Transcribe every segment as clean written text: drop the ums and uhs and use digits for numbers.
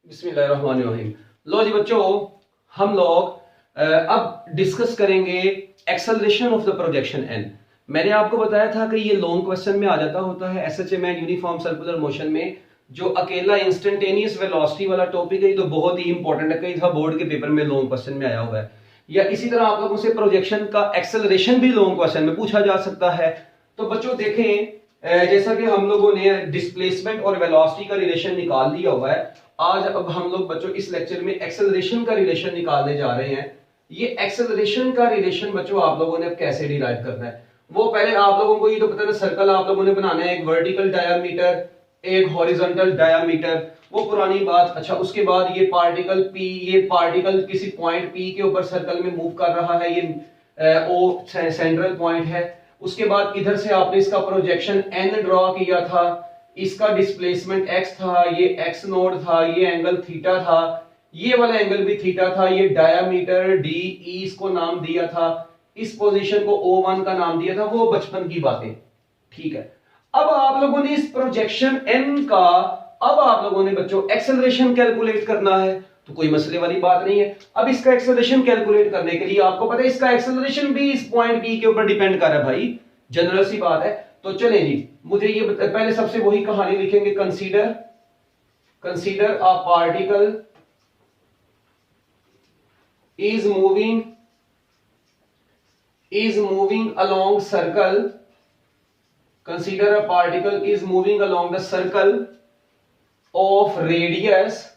बिस्मिल्लाहिर्रहमानिर्रहीम। लो जी बच्चों, हम लोग अब डिस्कस करेंगे acceleration of the projection N. मैंने आपको बताया था कि ये लॉन्ग क्वेश्चन में आ जाता होता है SHM and uniform circular motion में। जो अकेला इंस्टेंटेनियस वेलोसिटी वाला टॉपिक है तो बहुत ही इंपॉर्टेंट है, कई दफा बोर्ड के पेपर में लॉन्ग क्वेश्चन में आया हुआ है। या इसी तरह आप लोगों से प्रोजेक्शन का एक्सेलरेशन भी लॉन्ग क्वेश्चन में पूछा जा सकता है। तो बच्चों देखें, जैसा कि हम लोगों ने डिस्प्लेसमेंट और वेलोसिटी का रिलेशन निकाल लिया हुआ है, आज अब हम लोग बच्चों इस लेक्चर में एक्सेलरेशन का रिलेशन निकालने जा रहे हैं। ये एक्सेलरेशन का रिलेशन बच्चों आप लोगों ने अब कैसे डिराइव करना है, वो पहले आप लोगों को ये तो पता है, सर्कल आप लोगों ने बनाना है, एक वर्टिकल डायामीटर एक हॉरिजॉन्टल डायामीटर, वो पुरानी बात। अच्छा, उसके बाद ये पार्टिकल P, ये पार्टिकल किसी पॉइंट P के ऊपर सर्कल में मूव कर रहा है, ये O सेंट्रल पॉइंट है। उसके बाद इधर से आपने इसका प्रोजेक्शन N ड्रॉ किया था, इसका डिस्प्लेसमेंट x था, ये x नोड था, ये एंगल थीटा था, ये वाला एंगल भी थीटा था, ये डायामीटर DE इसको नाम दिया था, इस पोजीशन को O1 का नाम दिया था, वो बचपन की बातें। ठीक है, अब आप लोगों ने इस प्रोजेक्शन n का अब आप लोगों ने बच्चों एक्सेलरेशन कैलकुलेट करना है, तो कोई मसले वाली बात नहीं है। अब इसका एक्सेलरेशन कैलकुलेट करने के लिए आपको पता है इसका एक्सेलरेशन भी इस पॉइंट P के ऊपर डिपेंड कर रहा है भाई, जनरल सी बात है। तो चले जी, मुझे ये पहले सबसे वही कहानी लिखेंगे, consider a particle is moving along circle, consider a particle is moving along the circle of radius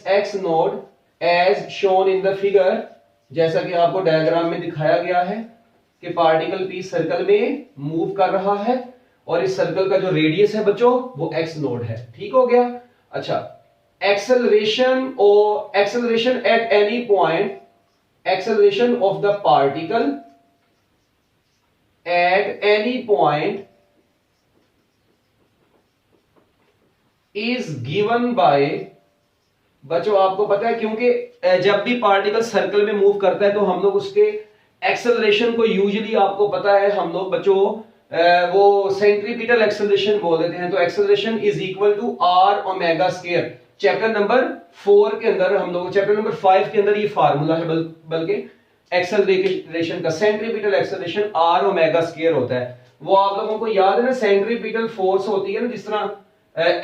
x node as shown in the figure। जैसा कि आपको डायग्राम में दिखाया गया है कि पार्टिकल P सर्कल में मूव कर रहा है और इस सर्कल का जो रेडियस है बच्चों वो x नोड है। ठीक हो गया। अच्छा, acceleration at any point, acceleration of the particle at any point is given by, बच्चों आपको पता है क्योंकि जब भी पार्टिकल सर्कल में मूव करता है तो हम लोग उसके एक्सेलरेशन को यूजुअली आपको पता है हम लोग बच्चों वो सेंट्रीपिटल एक्सेलरेशन बोल देते हैं। तो acceleration is equal to r omega square. Chapter number 4 के अंदर हम लोग, चैप्टर नंबर 5 के अंदर ये फार्मूला है, बल्कि एक्सेलरेशन का centripetal acceleration r omega square होता है। वो आप लोगों को याद है ना, सेंट्रीपिटल फोर्स होती है ना, जिस तरह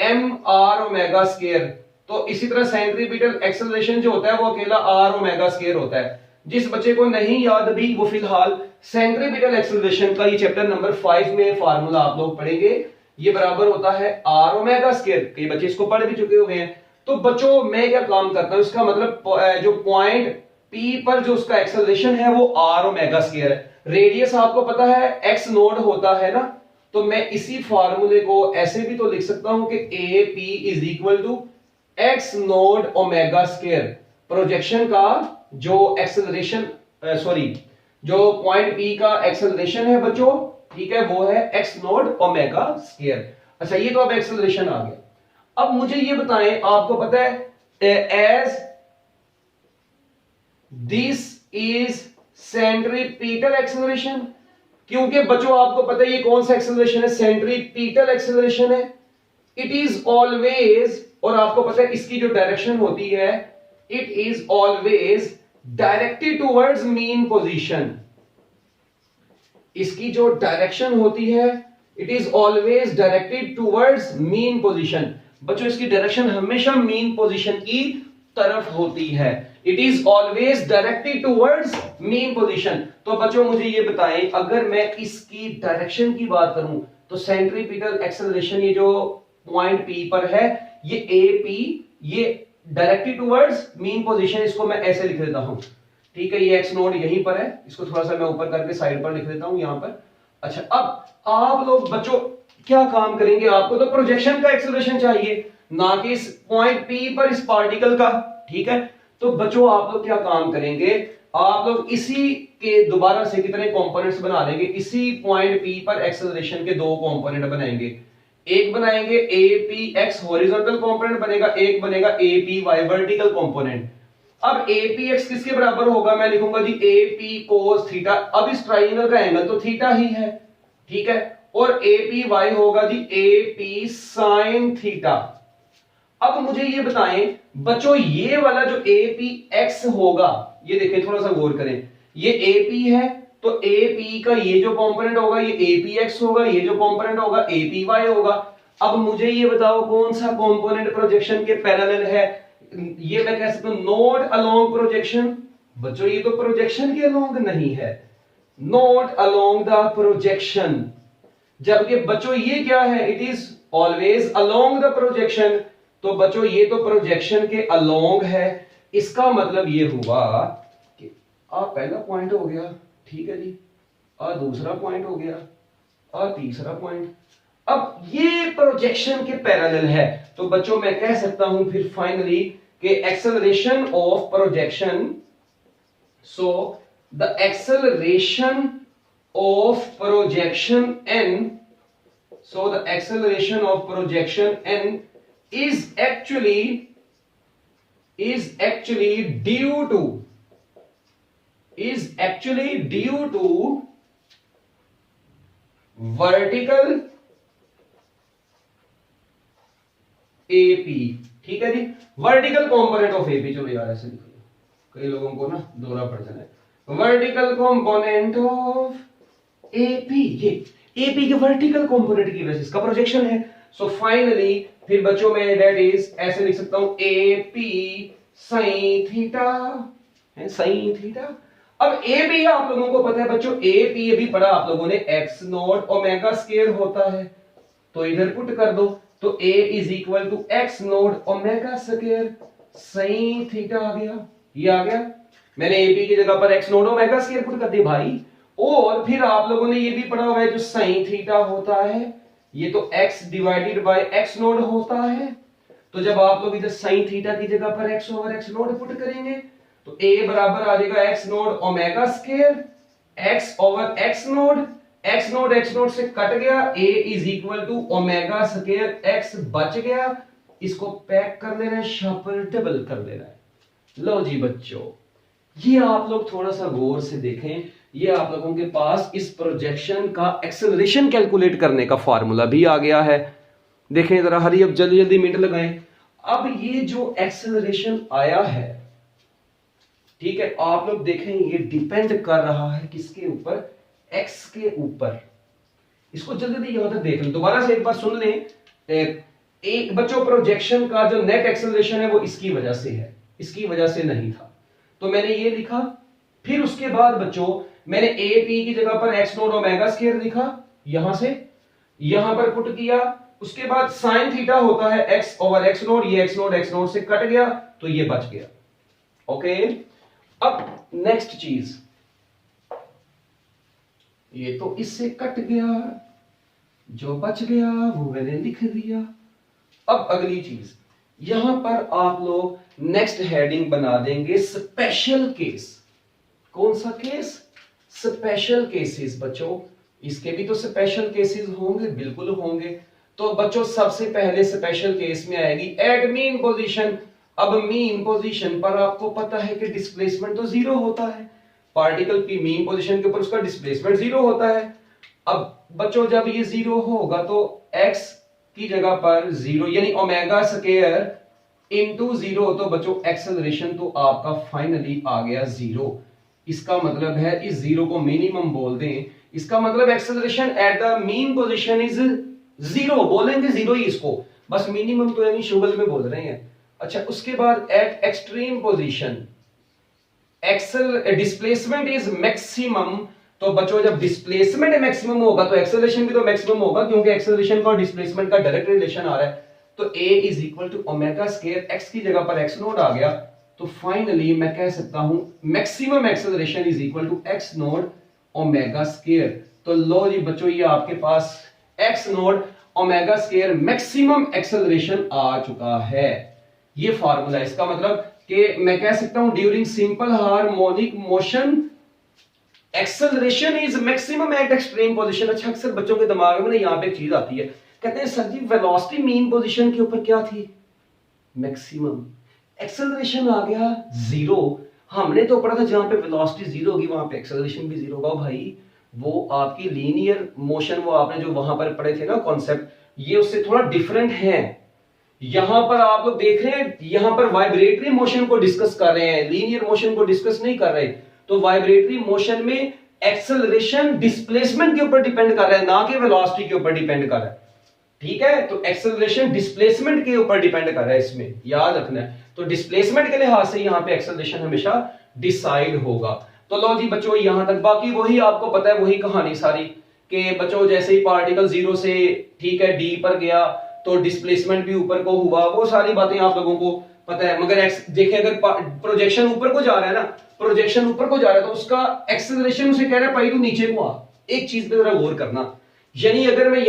एम आर ओमेगा स्क्वायर, तो इसी तरह सेंट्रीपिटल एक्सेलरेशन जो होता है वो अकेला आर ओमेगा स्क्वायर होता है। जिस बच्चे को नहीं याद भी वो फिलहाल सेंट्रीपिटल एक्सेलरेशन का ये चैप्टर नंबर 5 में फार्मूला आप लोग पढ़ेंगे, ये बराबर होता है आर ओमेगा स्क्वायर। कई बच्चे इसको पढ़ भी चुके हुए हैं। तो बच्चों मैं क्या काम करता हूं, इसका मतलब जो पॉइंट P पर जो उसका एक्सेलरेशन है वो आर ओमेगा स्क्वायर है। रेडियस आपको पता है x नोड होता है ना, तो मैं इसी फार्मूले को ऐसे भी तो लिख सकता हूं कि AP is equal to x naught omega square. Projection का जो एक्सेलरेशन जो पॉइंट P का एक्सेलरेशन है बच्चों, ठीक है, वो है x नोड ओमेगा स्क्वायर। अच्छा, ये तो अब एक्सेलरेशन आ गया। अब मुझे ये बताएं, आपको पता है as this is centripetal acceleration, क्योंकि बच्चों आपको पता है ये कौन सा एक्सेलरेशन है, सेंट्रीपिटल एक्सेलरेशन है। इट इज ऑलवेज, और आपको पता है इसकी जो डायरेक्शन होती है, it is always directed towards mean position. इसकी जो डायरेक्शन होती है it is always directed towards mean position. बच्चों इसकी डायरेक्शन हमेशा मीन पोजीशन की तरफ होती है। It is always directed towards mean position. तो बच्चों मुझे ये बताएं, अगर मैं इसकी डायरेक्शन की बात करूं तो सेंट्रीपिटल एक्सेलरेशन ये जो पॉइंट P पर है, ये AP, ये डायरेक्टेड टुवर्ड्स मीन पोजीशन, इसको मैं ऐसे लिख देता हूं। ठीक है, ये x नोड यहीं पर है, इसको थोड़ा सा मैं ऊपर करके साइड पर लिख देता हूं यहां पर। अच्छा, अब आप लोग बच्चों क्या काम करेंगे, आपको तो प्रोजेक्शन का एक्सेलरेशन चाहिए, ना कि इस पॉइंट P पर इस पार्टिकल का। ठीक है, तो बच्चों आप लोग क्या काम करेंगे, आप लोग इसी के दोबारा से कितने कंपोनेंट्स बना लेंगे, इसी पॉइंट P पर एक्सेलरेशन के दो कंपोनेंट बनाएंगे। एक बनाएंगे APX हॉरिजॉन्टल कंपोनेंट बनेगा, एक बनेगा APY वर्टिकल कंपोनेंट। अब APX किसके बराबर होगा, मैं लिखूंगा जी AP cos थीटा। अब इस ट्राइंगल का एंगल तो थीटा ही है, ठीक है, और APY होगा जी AP sin थीटा। अब मुझे ये बताएं बच्चों, ये वाला जो AP x होगा, ये देखें थोड़ा सा गौर करें, ये AP है तो AP का ये जो कंपोनेंट होगा ये APX होगा, ये जो कंपोनेंट होगा APY होगा। अब मुझे ये बताओ कौन सा कंपोनेंट प्रोजेक्शन के पैरेलल है? ये मैं कह सकता हूं नोट अलोंग प्रोजेक्शन। बच्चों ये तो प्रोजेक्शन के अलोंग नहीं है, नोट अलोंग द प्रोजेक्शन। जबकि बच्चों ये क्या है, it is always along the projection. तो बच्चों ये तो प्रोजेक्शन के अलोंग है, इसका मतलब ये हुआ कि पहला पॉइंट हो गया, ठीक है जी, दूसरा पॉइंट हो गया, तीसरा पॉइंट। अब ये प्रोजेक्शन के पैरेलल है, तो बच्चों मैं कह सकता हूं फिर फाइनली कि acceleration of projection, so the acceleration of projection n, so the acceleration of projection n is actually due to vertical AP, ठीक है जी, वर्टिकल कंपोनेंट ऑफ AP। चलो यार ऐसे लिखो, कई लोगों को ना दोहरा पड़ जाना है, वर्टिकल कंपोनेंट ऑफ AP, ये AP के वर्टिकल कंपोनेंट की वजह से इसका प्रोजेक्शन है। सो फाइनली फिर बच्चों में दैट इज ऐसे लिख सकता हूं AP sin थीटा, है sin थीटा। अब AP आप लोगों को पता है बच्चों, AP अभी पढ़ा आप लोगों ने x नॉट ओमेगा स्क्वायर होता है, तो इधर पुट कर दो, तो A is equal to x naught omega square sin theta आ गया, ये आ गया। मैंने AP की जगह पर x naught omega square put कर दिया भाई। और फिर आप लोगों ने ये भी पढ़ा हुआ है जो साइन थीटा होता है ये तो x divided by x node होता है। तो जब आप लोग इधर साइन थीटा की जगह पर x over x naught put करेंगे तो a बराबर आ जाएगा x naught omega square x over x naught, x naught से कट गया, a is equal to omega square x बच गया। इसको पैक कर लेना है, शार्पर डबल कर लेना है। लो जी बच्चों, ये आप लोग थोड़ा सा गौर से देखें, ये आप लोगों के पास इस प्रोजेक्शन का एक्सेलरेशन कैलकुलेट करने का फार्मूला भी आ गया है। देखें जरा, हरी अब जल्दी जल्दी मिनट लगाएं। अब ये जो एक्सेलरेशन आया है, ठीक है, आप लोग देखें ये डिपेंड कर रहा है किसके ऊपर, एक्स के ऊपर। इसको जल्दी जल्दी यहां तक देख लें, दोबारा से एक बार सुन लें। एक बच्चों प्रोजेक्शन का जो नेट एक्सेलरेशन है वो इसकी वजह से है, इसकी वजह से नहीं था, तो मैंने ये लिखा। फिर उसके बाद बच्चों मैंने AP की जगह पर x नोट ओमेगा स्क्वायर लिखा, यहां से यहां पर पुट किया। उसके बाद साइन थीटा होता है x ओवर x नोट, ये x नोट से कट गया तो ये बच गया। ओके, अब नेक्स्ट चीज, ये तो इससे कट गया, जो बच गया वो मैंने लिख दिया। अब अगली चीज, यहां पर आप लोग नेक्स्ट हेडिंग बना देंगे स्पेशल केस। कौन सा केस? Special cases. बच्चों इसके भी तो स्पेशल केसेस होंगे, बिल्कुल होंगे। तो बच्चों सबसे पहले स्पेशल केस में आएगी एट मीन पोजीशन। अब मीन पोजीशन पर आपको पता है कि डिस्प्लेसमेंट तो जीरो होता है, पार्टिकल की मीन पोजीशन के ऊपर उसका डिस्प्लेसमेंट जीरो होता है। अब बच्चों जब ये जीरो होगा तो x की जगह पर जीरो यानी ओमेगा स्क्वायर इनटू जीरो, तो बच्चों एक्सेलरेशन तो आपका फाइनली आ गया जीरो। इसका मतलब है इस जीरो को मिनिमम बोल दें, इसका मतलब acceleration at the mean position is zero, बोलेंगे जीरो ही इसको, बस मिनिमम तो यानी शुगल में बोल रहे हैं। अच्छा, उसके बाद eight extreme position displacement is maximum. तो बच्चों जब डिस्प्लेसमेंट मैक्सिमम होगा तो एक्सेलरेशन भी तो मैक्सिमम होगा, क्योंकि एक्सेलरेशन का डिस्प्लेसमेंट का डायरेक्ट रिलेशन आ रहा है। तो a is equal to omega square, x की जगह पर x नोट आ गया, तो फाइनली मैं कह सकता हूं maximum acceleration is equal to x naught omega square. तो लो जी बच्चों, ये आपके पास x naught omega square maximum acceleration आ चुका है। ये फार्मूला, इसका मतलब कि मैं कह सकता हूं during simple harmonic motion acceleration is maximum eight extreme position. अच्छा, अक्सर बच्चों के दिमाग में ना यहाँ पे एक चीज आती है, कहते हैं सर जी वेलोसिटी मीन पोजीशन के ऊपर क्या थी, मैक्सिमम, एक्सेलरेशन आ गया जीरो। हमने तो पढ़ा था जहां पे वेलोसिटी जीरो होगी वहां पे एक्सेलरेशन भी जीरो होगा। भाई वो आपकी लीनियर मोशन, वो आपने जो वहां पर पढ़े थे ना कॉन्सेप्ट, ये उससे थोड़ा डिफरेंट है। यहां पर आप लोग देख रहे हैं, यहां पर वाइब्रेटरी मोशन को डिस्कस कर रहे हैं, लीनियर मोशन को डिस्कस नहीं कर रहे। तो वाइब्रेटरी मोशन में एक्सेलरेशन डिस्प्लेसमेंट के ऊपर डिपेंड कर रहा है, ना कि वेलोसिटी के ऊपर डिपेंड कर रहा है। ठीक है, तो एक्सेलरेशन डिस्प्लेसमेंट के ऊपर डिपेंड कर रहा है, इसमें याद रखना है। तो डिस्प्लेसमेंट के लिहाज से यहां पे एक्सेलरेशन हमेशा डिसाइड होगा। तो लो जी बच्चों यहां तक, बाकी वही आपको पता है, वही कहानी सारी कि बच्चों जैसे ही पार्टिकल जीरो से ठीक है डी पर गया तो डिस्प्लेसमेंट भी ऊपर को हुआ, वो सारी बातें आप लोगों को पता है। मगर देखिए अगर प्रोजेक्शन ऊपर को जा रहा है ना, प्रोजेक्शन ऊपर को जा रहा है तो उसका एक्सेलरेशन उसे कह रहा है भाई तू नीचे को आ। एक चीज पे जरा गौर करना, यानी अगर मैं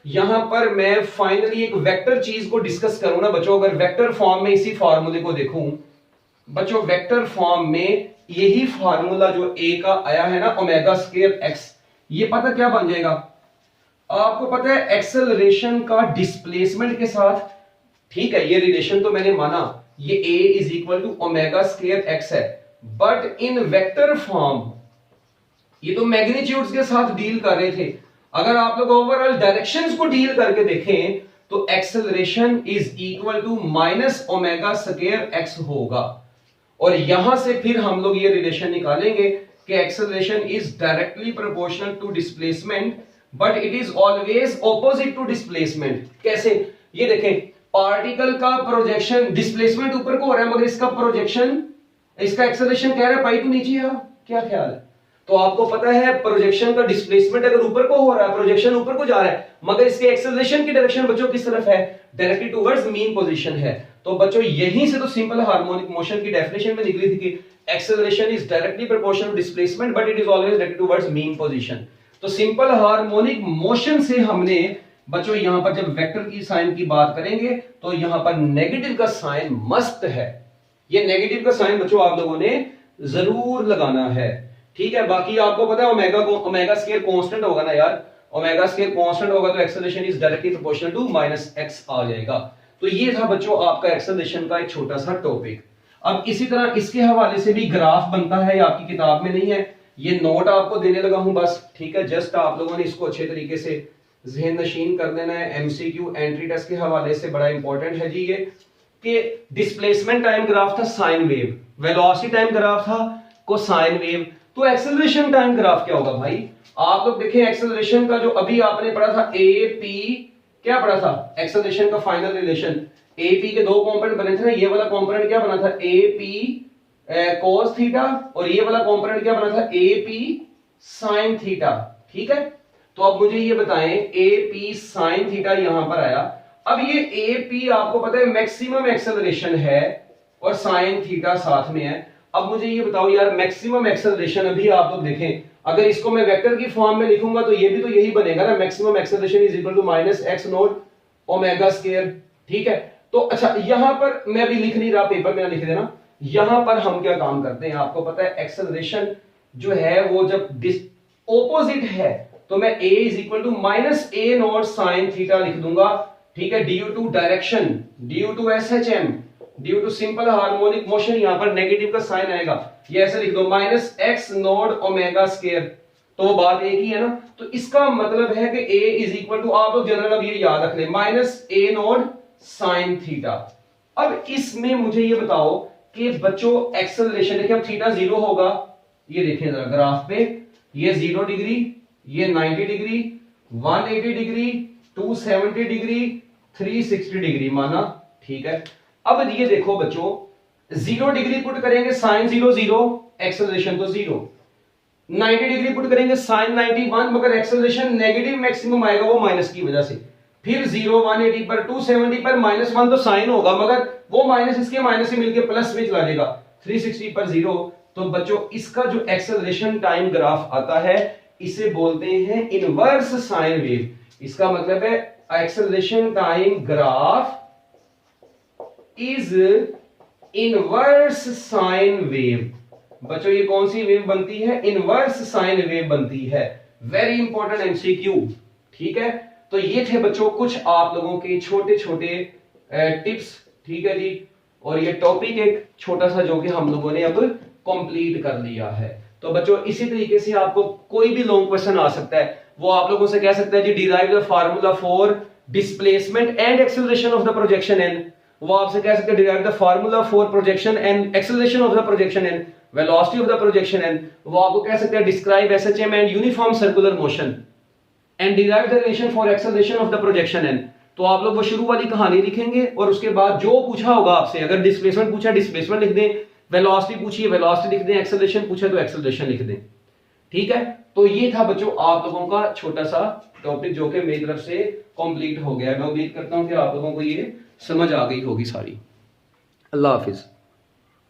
यहां पर मैं फाइनली एक वेक्टर चीज को डिस्कस करूं ना बच्चों, अगर वेक्टर फॉर्म में इसी फार्मूले को देखूं बच्चों, वेक्टर फॉर्म में यही फार्मूला जो ए का आया है ना ओमेगा स्क्वायर एक्स, ये पता क्या बन जाएगा आपको पता है, एक्सेलरेशन का डिस्प्लेसमेंट के साथ। ठीक है, ये रिलेशन तो मैंने माना, ये a is equal to omega square x है, बट इन वेक्टर फॉर्म ये तो मैग्नीट्यूड्स के साथ डील कर रहे थे। अगर आप लोग ओवरऑल डायरेक्शंस को डील करके देखें तो acceleration is equal to minus omega square x होगा। और यहां से फिर हम लोग ये रिलेशन निकालेंगे कि acceleration is directly proportional to displacement, but it is always opposite to displacement. कैसे, ये देखें, पार्टिकल का प्रोजेक्शन डिस्प्लेसमेंट ऊपर को हो रहा है, मगर इसका प्रोजेक्शन, इसका एक्सेलरेशन कह रहा है भाई तू नीचे आ। क्या ख्याल है? तो आपको पता है प्रोजेक्शन का डिस्प्लेसमेंट अगर ऊपर को हो रहा है, प्रोजेक्शन ऊपर को जा रहा है, मगर इसके एक्सेलरेशन की डायरेक्शन बच्चों किस तरफ है? डायरेक्टली टुवर्ड्स मीन पोजीशन है। तो बच्चों यहीं से तो सिंपल हार्मोनिक मोशन की डेफिनेशन में निकली थी कि acceleration is directly proportional to displacement but it is always directly towards mean position. तो सिंपल हार्मोनिक मोशन से हमने बच्चों यहां पर जब वेक्टर की साइन की बात करेंगे तो यहां पर नेगेटिव का साइन मस्ट है। ये नेगेटिव का साइन बच्चों आप लोगों ने जरूर लगाना है। ठीक है, बाकी आपको पता है ओमेगा स्क्वायर कांस्टेंट होगा ना यार, ओमेगा स्क्वायर कांस्टेंट होगा तो acceleration is directly proportional to minus x आ जाएगा। तो ये था बच्चों आपका एक्सेलरेशन का एक छोटा सा टॉपिक। अब इसी तरह इसके हवाले से भी ग्राफ बनता है, आपकी किताब में नहीं है, ये नोट आपको देने लगा हूं बस। ठीक है, जस्ट आप लोगों ने इसको अच्छे तरीके से ज़हन नशीन कर लेना है। एमसीक्यू एंट्री टेस्ट के हवाले से बड़ा इंपॉर्टेंट है जी ये, कि डिस्प्लेसमेंट टाइम ग्राफ था sine wave, velocity time graph था कोसाइन वेव, तो एक्सेलरेशन टाइम ग्राफ क्या होगा भाई? आप लोग देखें एक्सेलरेशन का जो अभी आपने पढ़ा था ए पी, क्या पढ़ा था एक्सेलरेशन का फाइनल रिलेशन, ए पी के दो कंपोनेंट बने थे ना, ये वाला कंपोनेंट क्या बना था ए पी cos थीटा, और ये वाला कंपोनेंट क्या बना था ए पी साइन थीटा। ठीक है, तो अब मुझे ये बताएं ए पी साइन थीटा यहां पर आया, अब ये ए पी आपको पता है मैक्सिमम एक्सेलरेशन है और साइन थीटा साथ में है। अब मुझे ये बताओ यार मैक्सिमम एक्सेलरेशन, अभी आप लोग देखें अगर इसको मैं वेक्टर की फॉर्म में लिखूंगा तो ये भी तो यही बनेगा ना, maximum acceleration is equal to minus x naught omega square. ठीक है, तो अच्छा यहां पर मैं अभी लिख नहीं रहा, पेपर में लिख देना। यहां पर हम क्या काम करते हैं आपको पता है, एक्सेलरेशन जो है वो जब ऑपोजिट है तो मैं a is equal to minus a naught sine theta लिख दूंगा। ठीक है, due to direction, due to SHM, due to simple harmonic motion, यहां पर नेगेटिव का साइन आएगा, ये ऐसे लिख दो minus x naught omega square, तो वो बात एक ही है ना। तो इसका मतलब है कि a इज इक्वल टू, आप लोग जनरल अब ये याद रख ले, minus a naught sine theta. अब इसमें मुझे ये बताओ कि बच्चों एक्सेलरेशन देखिए अब थीटा जीरो होगा, ये देखिए जरा ग्राफ पे, ये 0 डिग्री, ये 90 डिग्री, 180 डिग्री, 270 डिग्री, 360 डिग्री माना। ठीक है, अब ये देखो बच्चों 0 डिग्री पुट करेंगे साइन 0 0, एक्सेलरेशन तो 0, 90 डिग्री पुट करेंगे साइन 91, मगर एक्सेलरेशन नेगेटिव मैक्सिमम आएगा वो माइनस की वजह से, फिर 0 180 पर 270 पर -1 तो साइन होगा, मगर वो माइनस इसके माइनस से मिलके प्लस में चला जाएगा, 360 पर 0। तो बच्चों इसका जो एक्सेलरेशन टाइम ग्राफ आता है इसे बोलते हैं इनवर्स साइन वेव। इसका मतलब है acceleration time graph is inverse sine wave. बच्चों ये कौन सी वेव बनती है? इनवर्स साइन वेव बनती है। Very important MCQ. ठीक है, तो ये थे बच्चों कुछ आप लोगों के छोटे छोटे टिप्स। ठीक है जी, और ये टॉपिक एक छोटा सा जो कि हम लोगों ने अब कंप्लीट कर लिया है। तो बच्चों इसी तरीके से आपको कोई भी लॉन्ग क्वेश्चन आ सकता है, वो आप लोगों से कह सकता है जी derive the formula for displacement and acceleration of the projection N, वो आपसे कह सकते हैं derive the formula for projection and acceleration of the projection N, velocity of the projection N, वो आपको कह सकते हैं describe SHM and uniform circular motion and derive the relation for acceleration of the projection N. तो आप लोग वो शुरू वाली कहानी लिखेंगे और उसके बाद जो पूछा होगा आपसे, अगर डिस्प्लेसमेंट पूछा डिस्प्लेसमेंट लिख दें, वेलोसिटी पूछी है वेलोसिटी लिख दें, एक्सेलरेशन पूछा तो एक्सेलरेशन लिख दें। ठीक है, तो ये था बच्चों आप लोगों का छोटा सा टॉपिक जो कि मेरी तरफ से कंप्लीट हो गया है। मैं उम्मीद करता हूं कि आप लोगों को ये समझ आ गई होगी सारी। अल्लाह हाफिज।